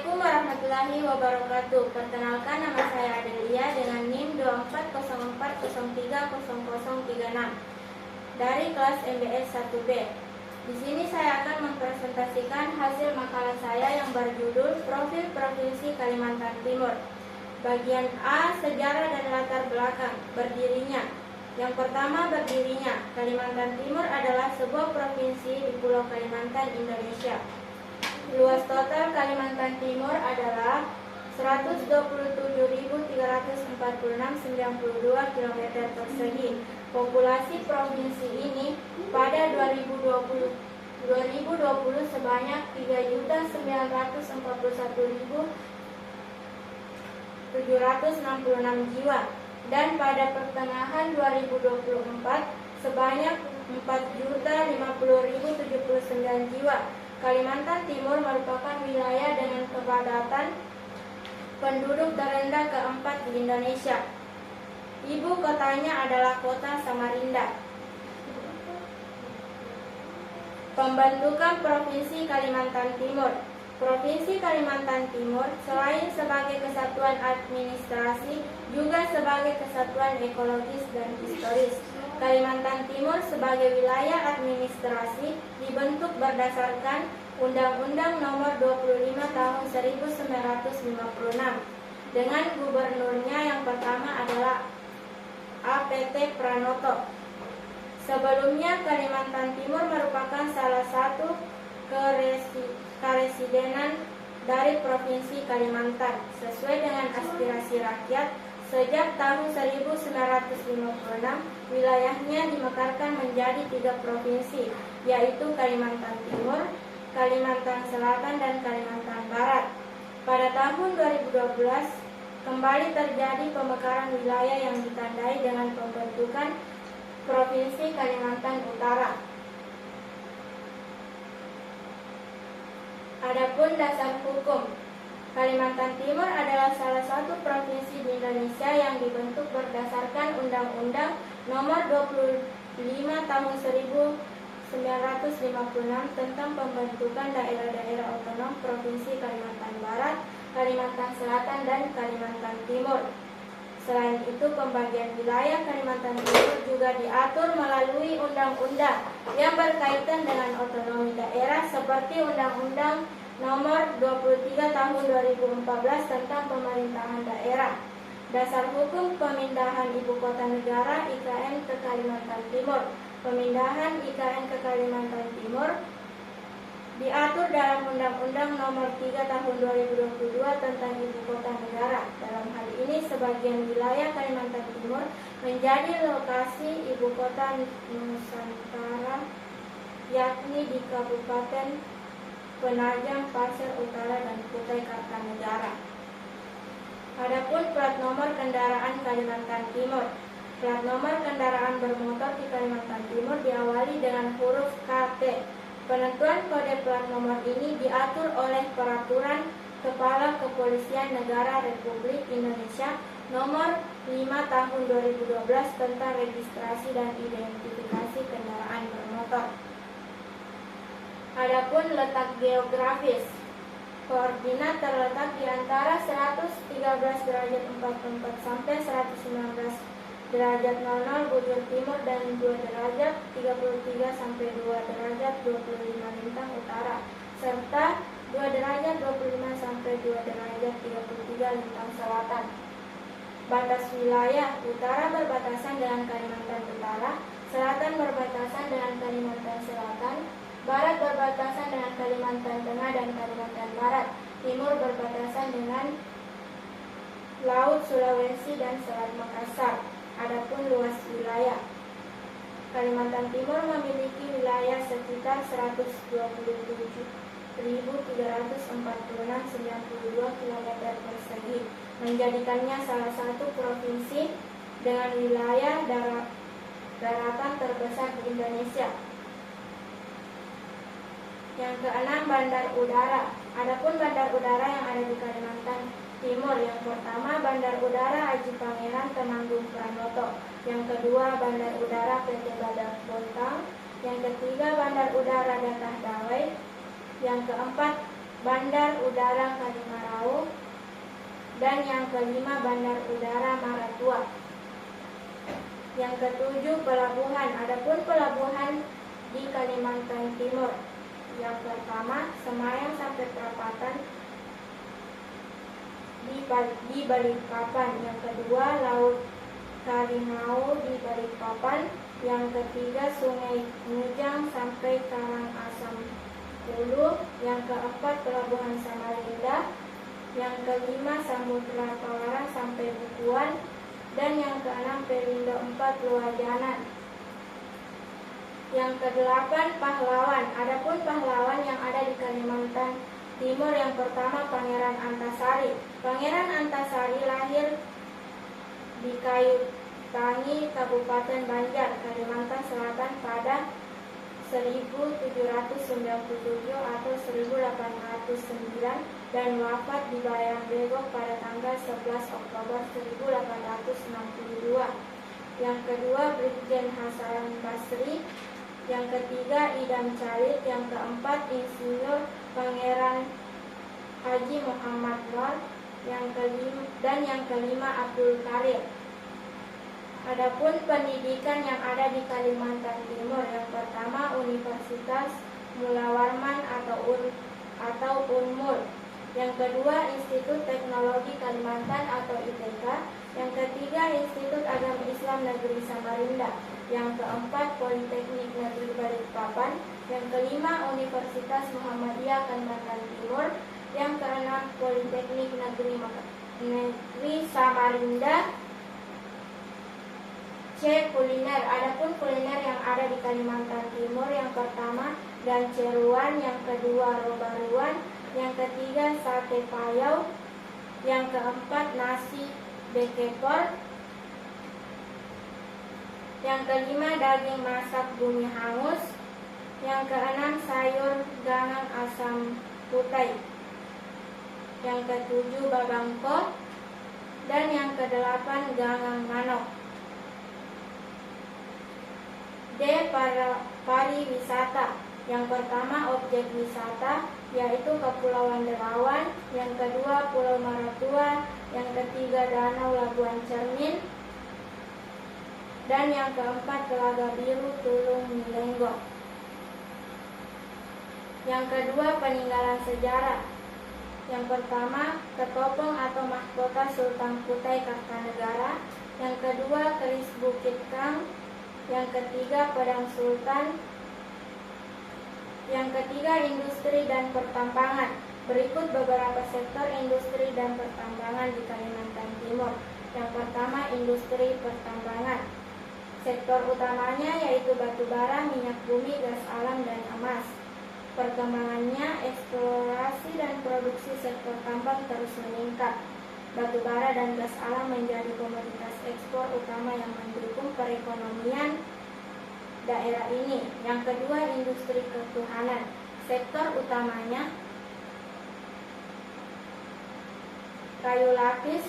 Assalamualaikum warahmatullahi wabarakatuh. Perkenalkan, nama saya Adelia dengan NIM 2404030036 dari kelas MBS 1B. Di sini saya akan mempresentasikan hasil makalah saya yang berjudul Profil Provinsi Kalimantan Timur. Bagian A, sejarah dan latar belakang berdirinya. Yang pertama, berdirinya. Kalimantan Timur adalah sebuah provinsi di Pulau Kalimantan, Indonesia. Luas total Kalimantan Timur adalah 127.346,92 km persegi. Populasi provinsi ini pada 2020 sebanyak 3.941.766 jiwa dan pada pertengahan 2024 sebanyak 4.050.079 jiwa. Kalimantan Timur merupakan wilayah dengan kepadatan penduduk terendah keempat di Indonesia. Ibu kotanya adalah kota Samarinda. Pembentukan Provinsi Kalimantan Timur. Provinsi Kalimantan Timur selain sebagai kesatuan administrasi juga sebagai kesatuan ekologis dan historis. Kalimantan Timur sebagai wilayah administrasi dibentuk berdasarkan Undang-Undang Nomor 25 Tahun 1956 dengan gubernurnya yang pertama adalah APT Pranoto. Sebelumnya Kalimantan Timur merupakan salah satu karesidenan dari Provinsi Kalimantan sesuai dengan aspirasi rakyat. Sejak tahun 1956, wilayahnya dimekarkan menjadi 3 provinsi, yaitu Kalimantan Timur, Kalimantan Selatan, dan Kalimantan Barat. Pada tahun 2012, kembali terjadi pemekaran wilayah yang ditandai dengan pembentukan Provinsi Kalimantan Utara. Adapun dasar hukum, Kalimantan Timur adalah salah satu provinsi di Indonesia yang dibentuk berdasarkan Undang-Undang Nomor 25 Tahun 1956 tentang pembentukan daerah-daerah otonom Provinsi Kalimantan Barat, Kalimantan Selatan, dan Kalimantan Timur. Selain itu, pembagian wilayah Kalimantan Timur juga diatur melalui undang-undang yang berkaitan dengan otonomi daerah seperti Undang-Undang Nomor 23 Tahun 2014 tentang pemerintahan daerah. Dasar hukum pemindahan ibu kota negara IKN ke Kalimantan Timur. Pemindahan IKN ke Kalimantan Timur diatur dalam Undang-Undang Nomor 3 Tahun 2022 tentang ibu kota negara. Dalam hal ini, sebagian wilayah Kalimantan Timur menjadi lokasi ibu kota Nusantara, yakni di Kabupaten Penajam Pasir Utara dan Kutai Kartanegara. Adapun plat nomor kendaraan Kalimantan Timur. Plat nomor kendaraan bermotor di Kalimantan Timur diawali dengan huruf KT. Penentuan kode plat nomor ini diatur oleh Peraturan Kepala Kepolisian Negara Republik Indonesia Nomor 5 Tahun 2012 tentang registrasi dan identifikasi kendaraan bermotor. Adapun letak geografis, koordinat terletak di antara 113 derajat 44 sampai 119 derajat 00 bujur timur dan 2 derajat 33 sampai 2 derajat 25 lintang utara, serta 2 derajat 25 sampai 2 derajat 33 lintang selatan. Batas wilayah: utara berbatasan dengan Kalimantan Utara, selatan berbatasan dengan Kalimantan Selatan, barat berbatasan dengan Kalimantan Tengah dan Kalimantan Barat, timur berbatasan dengan Laut Sulawesi dan Selat Makassar. Adapun luas wilayah, Kalimantan Timur memiliki wilayah sekitar 127.346,92 km persegi, menjadikannya salah satu provinsi dengan wilayah daratan terbesar di Indonesia. Yang keenam, bandar udara. Adapun bandar udara yang ada di Kalimantan Timur, yang pertama Bandar Udara Haji Pangeran Temanggung Pranoto, yang kedua Bandar Udara PT Badak Bontang, yang ketiga Bandar Udara Datah Dawai, yang keempat Bandar Udara Kalimarau. Dan yang kelima, Bandar Udara Maratua. Yang ketujuh, pelabuhan. Adapun pelabuhan di Kalimantan Timur, yang pertama, Semayang sampai Perapatan di Balikpapan. Yang kedua, Laut Karimau di Balikpapan. Yang ketiga, Sungai Mujang sampai Karangasem Hulu. Yang keempat, Pelabuhan Samarinda. Yang kelima, Samudra Tawaran sampai Bukuan. Dan yang keenam, Pelindo 4 Luajanan. Yang kedelapan, pahlawan. Adapun pahlawan yang ada di Kalimantan Timur, yang pertama, Pangeran Antasari. Pangeran Antasari lahir di Kayu Tangi, Kabupaten Banjar, Kalimantan Selatan pada 1797 atau 1809 dan wafat di Bayangbego pada tanggal 11 Oktober 1862. Yang kedua, Brigjen Hasan Basri. Yang ketiga, Idam Calit. Yang keempat, Insinyur Pangeran Haji Muhammad Nur. Yang kelima, Abdul Karim. Adapun pendidikan yang ada di Kalimantan Timur, yang pertama, Universitas Mula Warman atau UNMUL. Yang kedua, Institut Teknologi Kalimantan atau ITK. Yang ketiga, Institut Agama Islam Negeri Samarinda. Yang keempat, Politeknik Negeri Balikpapan. Yang kelima, Universitas Muhammadiyah Kalimantan Timur. Yang keenam, Politeknik Negeri Samarinda. C. Kuliner. Adapun kuliner yang ada di Kalimantan Timur, yang pertama, ganceruan. Yang kedua, robaruan. Yang ketiga, sate payau. Yang keempat, nasi bekepor. Yang kelima, daging masak bumi hangus. Yang keenam, sayur gangang asam putih. Yang ketujuh, babangko. Dan yang kedelapan, gangang manok. D. Pariwisata. Yang pertama, objek wisata, yaitu Kepulauan Derawan. Yang kedua, Pulau Maratua. Yang ketiga, Danau Labuan Cermin. Dan yang keempat, Telaga Biru Tulung Milenggong. Yang kedua, peninggalan sejarah. Yang pertama, Ketopong atau mahkota Sultan Kutai Kartanegara. Yang kedua, Keris Bukit Kang. Yang ketiga, Pedang Sultan. Yang ketiga, industri dan pertambangan. Berikut beberapa sektor industri dan pertambangan di Kalimantan Timur. Yang pertama, industri pertambangan. Sektor utamanya yaitu batu bara, minyak bumi, gas alam, dan emas. Perkembangannya, eksplorasi dan produksi sektor tambang terus meningkat. Batu bara dan gas alam menjadi komoditas ekspor utama yang mendukung perekonomian daerah ini. Yang kedua, industri ketuhanan. Sektor utamanya kayu lapis,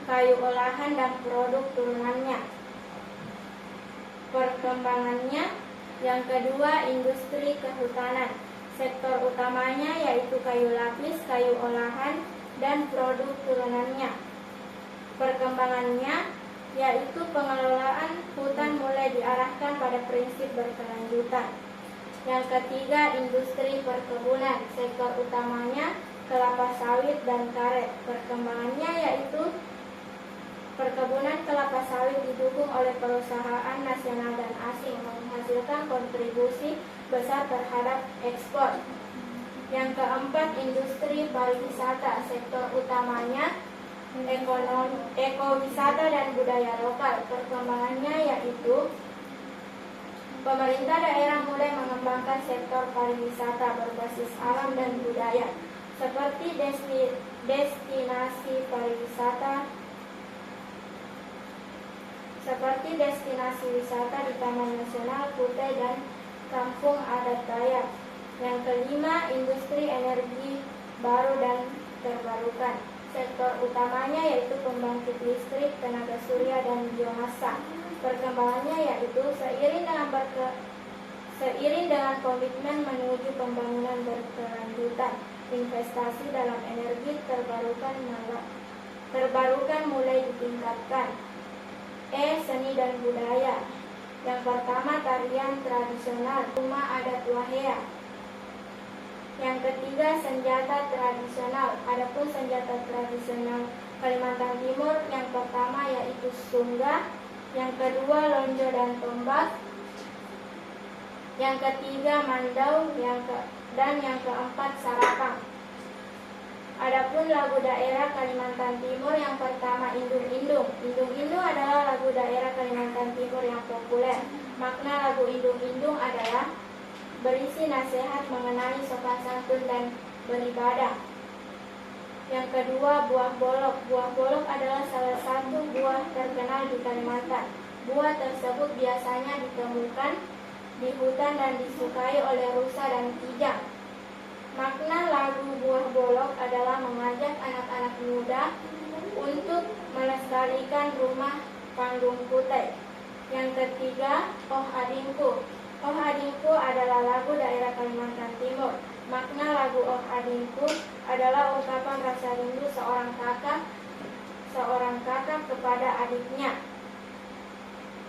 kayu olahan, dan produk turunannya. Perkembangannya, yang kedua, industri kehutanan. Sektor utamanya yaitu kayu lapis, kayu olahan, dan produk turunannya. Perkembangannya yaitu pengelolaan hutan mulai diarahkan pada prinsip berkelanjutan. Yang ketiga, industri perkebunan. Sektor utamanya kelapa sawit dan karet. Perkembangannya yaitu perkebunan kelapa sawit didukung oleh perusahaan nasional dan asing, menghasilkan kontribusi besar terhadap ekspor. Yang keempat, industri pariwisata. Sektor utamanya ekowisata dan budaya lokal. Perkembangannya yaitu pemerintah daerah mulai mengembangkan sektor pariwisata berbasis alam dan budaya, seperti destinasi pariwisata, seperti destinasi wisata di Taman Nasional Kutai dan Kampung Adat Dayak. Yang kelima, industri energi baru dan terbarukan. Sektor utamanya yaitu pembangkit listrik, tenaga surya, dan biomasa. Perkembangannya yaitu seiring dengan komitmen menuju pembangunan berkelanjutan. investasi dalam energi terbarukan mulai ditingkatkan. Seni dan budaya. Yang pertama, tarian tradisional rumah adat Wahea. Yang ketiga, senjata tradisional. Adapun senjata tradisional Kalimantan Timur yang pertama yaitu sungga, yang kedua lonjo dan tombak, yang ketiga mandau, dan yang keempat sarapang. Adapun lagu daerah Kalimantan Timur yang pertama Indung-Indung. Indung-Indung adalah lagu daerah Kalimantan Timur yang populer. Makna lagu Indung-Indung adalah berisi nasihat mengenai sopan santun dan beribadah. Yang kedua, buah bolok. Buah bolok adalah salah satu buah terkenal di Kalimantan. Buah tersebut biasanya ditemukan di hutan dan disukai oleh rusa dan kijang. Makna lagu buah bolok adalah mengajak anak-anak muda untuk melestarikan rumah panggung kutai. Yang ketiga, Oh Adingku. Oh Adingku adalah lagu daerah Kalimantan Timur. Makna lagu Oh Adingku adalah ungkapan rasa rindu seorang kakak kepada adiknya.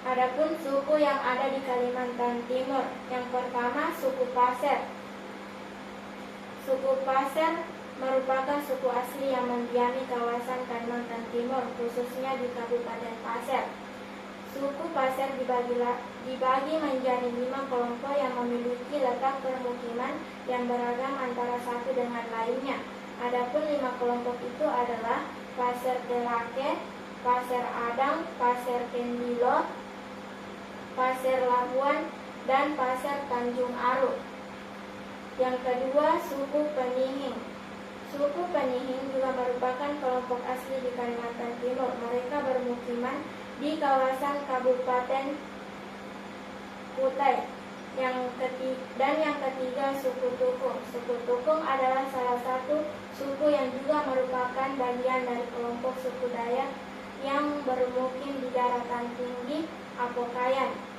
Adapun suku yang ada di Kalimantan Timur, yang pertama suku Pasir. Suku Pasir merupakan suku asli yang mendiami kawasan Kalimantan Timur, khususnya di Kabupaten Pasir. Suku Pasir dibagi menjadi 5 kelompok yang memiliki letak permukiman yang beragam antara satu dengan lainnya. Adapun 5 kelompok itu adalah Pasir Telake, Pasir Adang, Pasir Kendilo, Pasir Labuan, dan Pasir Tanjung Aru. Yang kedua, suku Penihing. Suku Penihing juga merupakan kelompok asli di Kalimantan Timur. Mereka bermukiman di kawasan Kabupaten Kutai. Yang ketiga, suku Tukung. Suku Tukung adalah salah satu suku yang juga merupakan bagian dari kelompok suku Dayak yang bermukim di daratan tinggi Apokayan.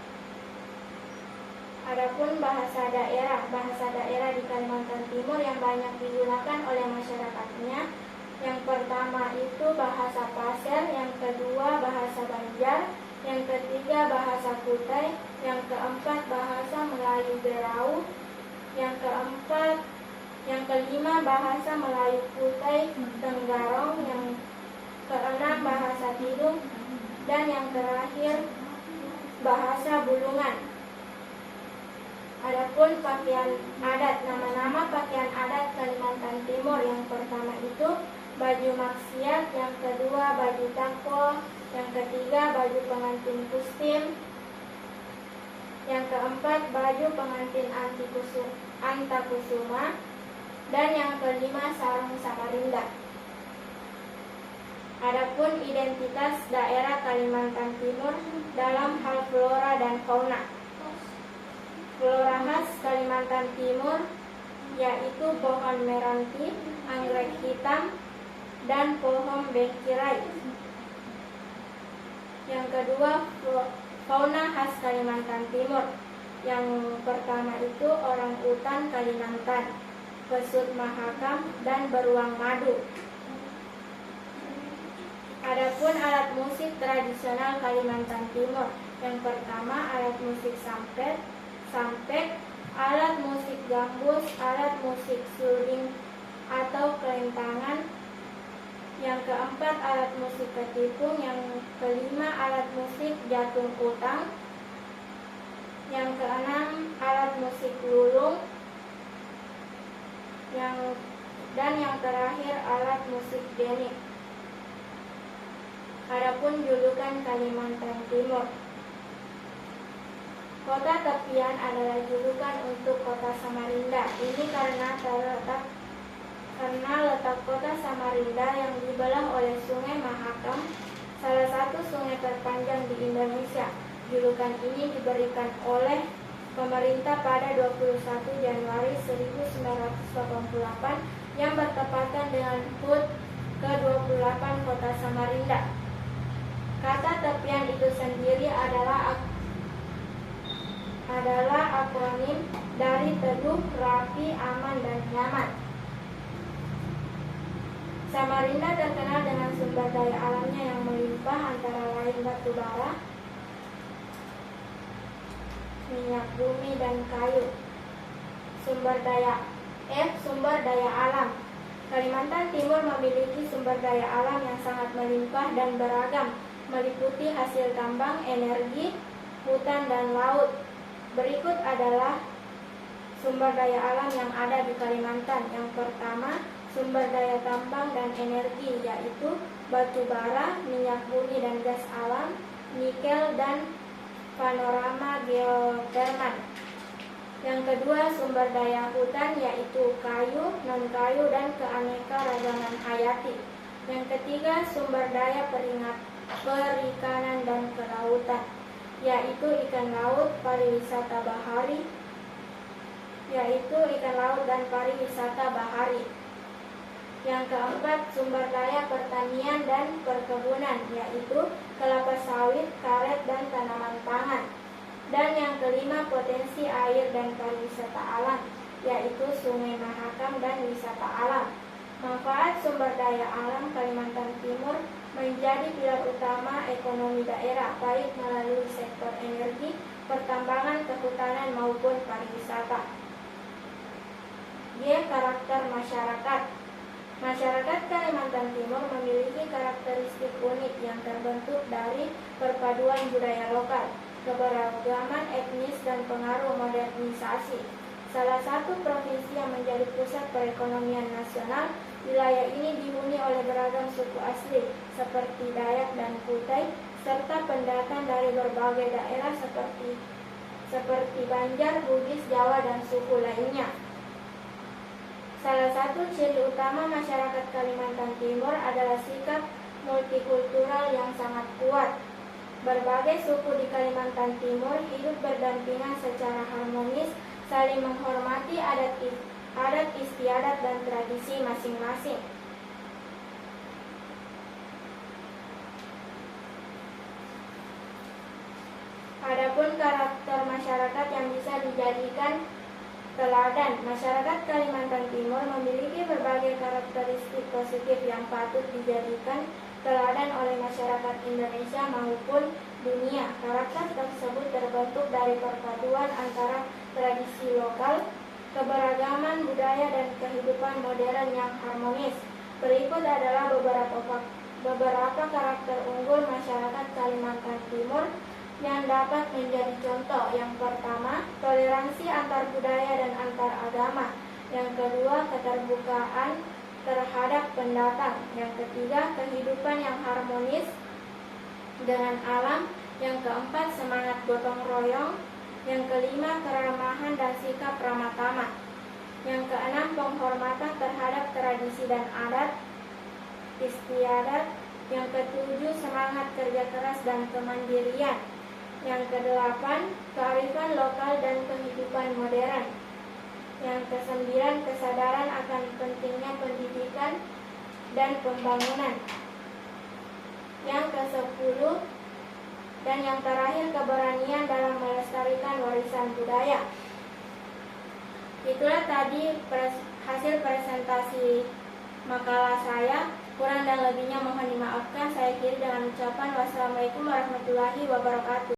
Adapun bahasa daerah di Kalimantan Timur yang banyak digunakan oleh masyarakatnya, yang pertama itu bahasa Pasir, yang kedua bahasa Banjar, yang ketiga bahasa Kutai, yang keempat bahasa Melayu Berau, yang kelima bahasa Melayu Kutai Tenggarong, yang keenam bahasa Tidung, dan yang terakhir bahasa Bulungan. Adapun pakaian adat, nama-nama pakaian adat Kalimantan Timur yang pertama itu baju maksiat, yang kedua baju tako, yang ketiga baju pengantin Pustim, yang keempat baju pengantin Antakusuma, dan yang kelima sarung Samarinda. Adapun identitas daerah Kalimantan Timur dalam hal flora dan fauna. Flora khas Kalimantan Timur yaitu pohon meranti, anggrek hitam, dan pohon bengkirai. Yang kedua, fauna khas Kalimantan Timur. Yang pertama itu orang utan Kalimantan, pesut mahakam, dan beruang madu. Adapun alat musik tradisional Kalimantan Timur. Yang pertama, alat musik sampek, alat musik gambus, alat musik suling atau kelentangan. Yang keempat, alat musik ketipung. Yang kelima, alat musik jatung utang. Yang keenam, alat musik lulung. Dan yang terakhir, alat musik denik. Adapun julukan Kalimantan Timur. Kota tepian adalah julukan untuk kota Samarinda. Ini karena letak kota Samarinda yang dibelah oleh Sungai Mahakam, salah satu sungai terpanjang di Indonesia. Julukan ini diberikan oleh pemerintah pada 21 Januari 1988 yang bertepatan dengan HUT ke-28 kota Samarinda. Kata tepian itu sendiri adalah akronim dari teduh, rapi, aman, dan nyaman. Samarinda terkenal dengan sumber daya alamnya yang melimpah, antara lain batu bara, minyak bumi, dan kayu. Sumber daya alam. Kalimantan Timur memiliki sumber daya alam yang sangat melimpah dan beragam, meliputi hasil tambang, energi, hutan, dan laut. Berikut adalah sumber daya alam yang ada di Kalimantan. Yang pertama, sumber daya tambang dan energi, yaitu batu bara, minyak bumi dan gas alam, nikel, dan panorama geotermal. Yang kedua, sumber daya hutan, yaitu kayu, non-kayu, dan keanekaragaman hayati. Yang ketiga, sumber daya perikanan dan kelautan, yaitu ikan laut, dan pariwisata bahari. Yang keempat, sumber daya pertanian dan perkebunan, yaitu kelapa sawit, karet, dan tanaman pangan. Dan yang kelima, potensi air dan pariwisata alam, yaitu Sungai Mahakam dan wisata alam. Manfaat sumber daya alam Kalimantan Timur menjadi pilar utama ekonomi daerah, baik melalui sektor energi, pertambangan, kehutanan, maupun pariwisata. Karakter masyarakat. Masyarakat Kalimantan Timur memiliki karakteristik unik yang terbentuk dari perpaduan budaya lokal, keberagaman etnis, dan pengaruh modernisasi. Salah satu provinsi yang menjadi pusat perekonomian nasional, wilayah ini dihuni oleh beragam suku asli seperti Dayak dan Kutai, serta pendatang dari berbagai daerah seperti Banjar, Bugis, Jawa, dan suku lainnya. Salah satu ciri utama masyarakat Kalimantan Timur adalah sikap multikultural yang sangat kuat. Berbagai suku di Kalimantan Timur hidup berdampingan secara harmonis, saling menghormati adat istiadat dan tradisi masing-masing. Adapun karakter masyarakat yang bisa dijadikan teladan, masyarakat Kalimantan Timur memiliki berbagai karakteristik positif yang patut dijadikan teladan oleh masyarakat Indonesia maupun dunia. Karakter tersebut terbentuk dari perpaduan antara tradisi lokal, keberagaman budaya, dan kehidupan modern yang harmonis. Berikut adalah beberapa karakter unggul masyarakat Kalimantan Timur yang dapat menjadi contoh. Yang pertama, toleransi antar budaya dan antar agama. Yang kedua, keterbukaan terhadap pendatang. Yang ketiga, kehidupan yang harmonis dengan alam. Yang keempat, semangat gotong royong. Yang kelima, keramahan dan sikap ramah tamah. Yang keenam, penghormatan terhadap tradisi dan adat istiadat. Yang ketujuh, semangat kerja keras dan kemandirian. Yang kedelapan, kearifan lokal dan kehidupan modern. Yang kesembilan, kesadaran akan pentingnya pendidikan dan pembangunan. Yang kesepuluh, dan yang terakhir, keberanian dalam melestarikan warisan budaya. Itulah tadi hasil presentasi makalah saya. Kurang dan lebihnya mohon dimaafkan. Saya akhiri dengan ucapan wassalamualaikum warahmatullahi wabarakatuh.